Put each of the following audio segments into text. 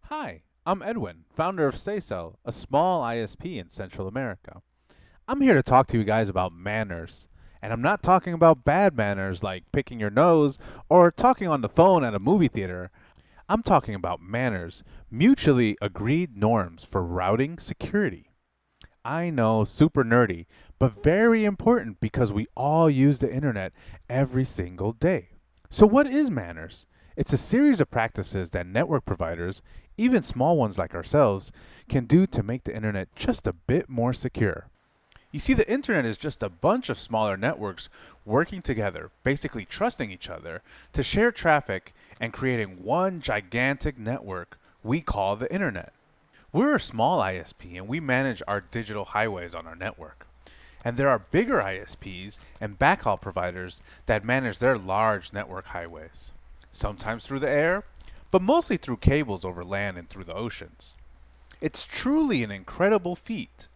Hi, I'm Edwin, founder of SayCel, a small ISP in Central America. I'm here to talk to you guys about manners. And I'm not talking about bad manners like picking your nose or talking on the phone at a movie theater. I'm talking about manners, mutually agreed norms for routing security. I know, super nerdy, but very important because we all use the internet every single day. So, what is manners? It's a series of practices that network providers, even small ones like ourselves, can do to make the internet just a bit more secure. You see, the internet is just a bunch of smaller networks working together, basically trusting each other, to share traffic and creating one gigantic network we call the internet. We're a small ISP and we manage our digital highways on our network. And there are bigger ISPs and backhaul providers that manage their large network highways, sometimes through the air, but mostly through cables over land and through the oceans. It's truly an incredible feat.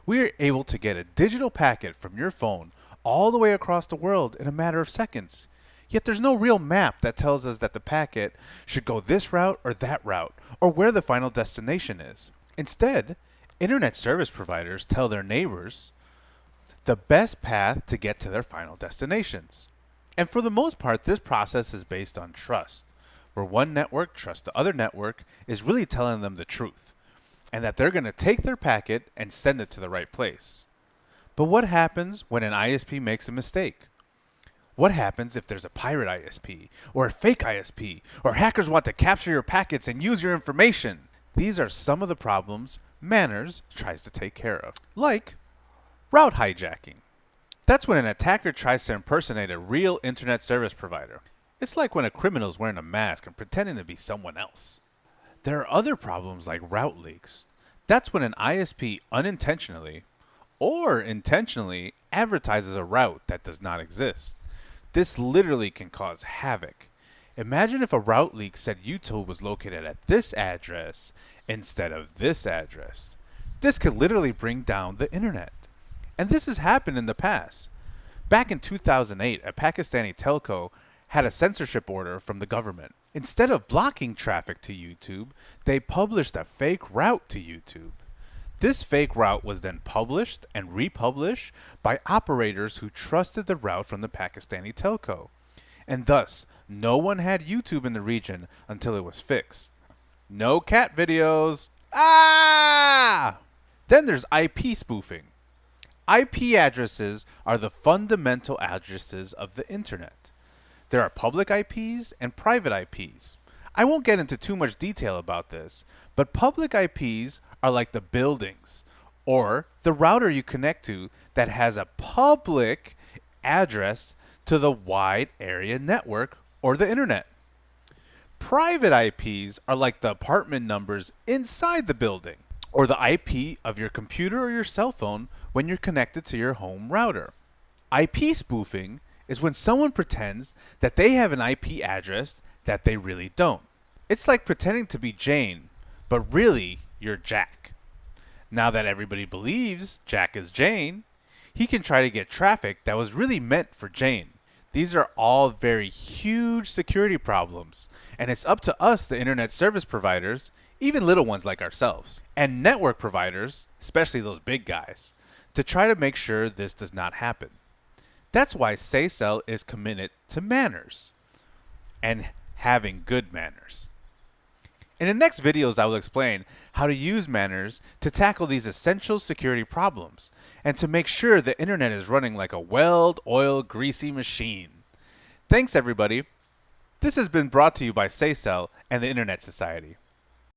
We are able to get a digital packet from your phone all the way across the world in a matter of seconds. Yet there's no real map that tells us that the packet should go this route or that route, or where the final destination is. Instead, internet service providers tell their neighbors the best path to get to their final destinations. And for the most part, this process is based on trust, where one network trusts the other network is really telling them the truth, and that they're going to take their packet and send it to the right place. But what happens when an ISP makes a mistake? What happens if there's a pirate ISP, or a fake ISP, or hackers want to capture your packets and use your information? These are some of the problems MANRS tries to take care of. Like route hijacking. That's when an attacker tries to impersonate a real internet service provider. It's like when a criminal is wearing a mask and pretending to be someone else. There are other problems like route leaks. That's when an ISP unintentionally or intentionally advertises a route that does not exist. This literally can cause havoc. Imagine if a route leak said YouTube was located at this address instead of this address. This could literally bring down the internet. And this has happened in the past. Back in 2008, a Pakistani telco had a censorship order from the government. Instead of blocking traffic to YouTube, they published a fake route to YouTube. This fake route was then published and republished by operators who trusted the route from the Pakistani telco. And thus, no one had YouTube in the region until it was fixed. No cat videos. Ah! Then there's IP spoofing. IP addresses are the fundamental addresses of the internet. There are public IPs and private IPs. I won't get into too much detail about this, but public IPs are like the buildings or the router you connect to that has a public address to the wide area network or the internet. Private IPs are like the apartment numbers inside the building or the IP of your computer or your cell phone when you're connected to your home router. IP spoofing is when someone pretends that they have an IP address that they really don't. It's like pretending to be Jane, but really you're Jack. Now that everybody believes Jack is Jane, he can try to get traffic that was really meant for Jane. These are all very huge security problems, and it's up to us, the internet service providers, even little ones like ourselves, and network providers, especially those big guys, to try to make sure this does not happen. That's why SayCel is committed to manners and having good manners. In the next videos, I will explain how to use manners to tackle these essential security problems and to make sure the internet is running like a well-oiled, greasy machine. Thanks, everybody. This has been brought to you by SayCel and the Internet Society.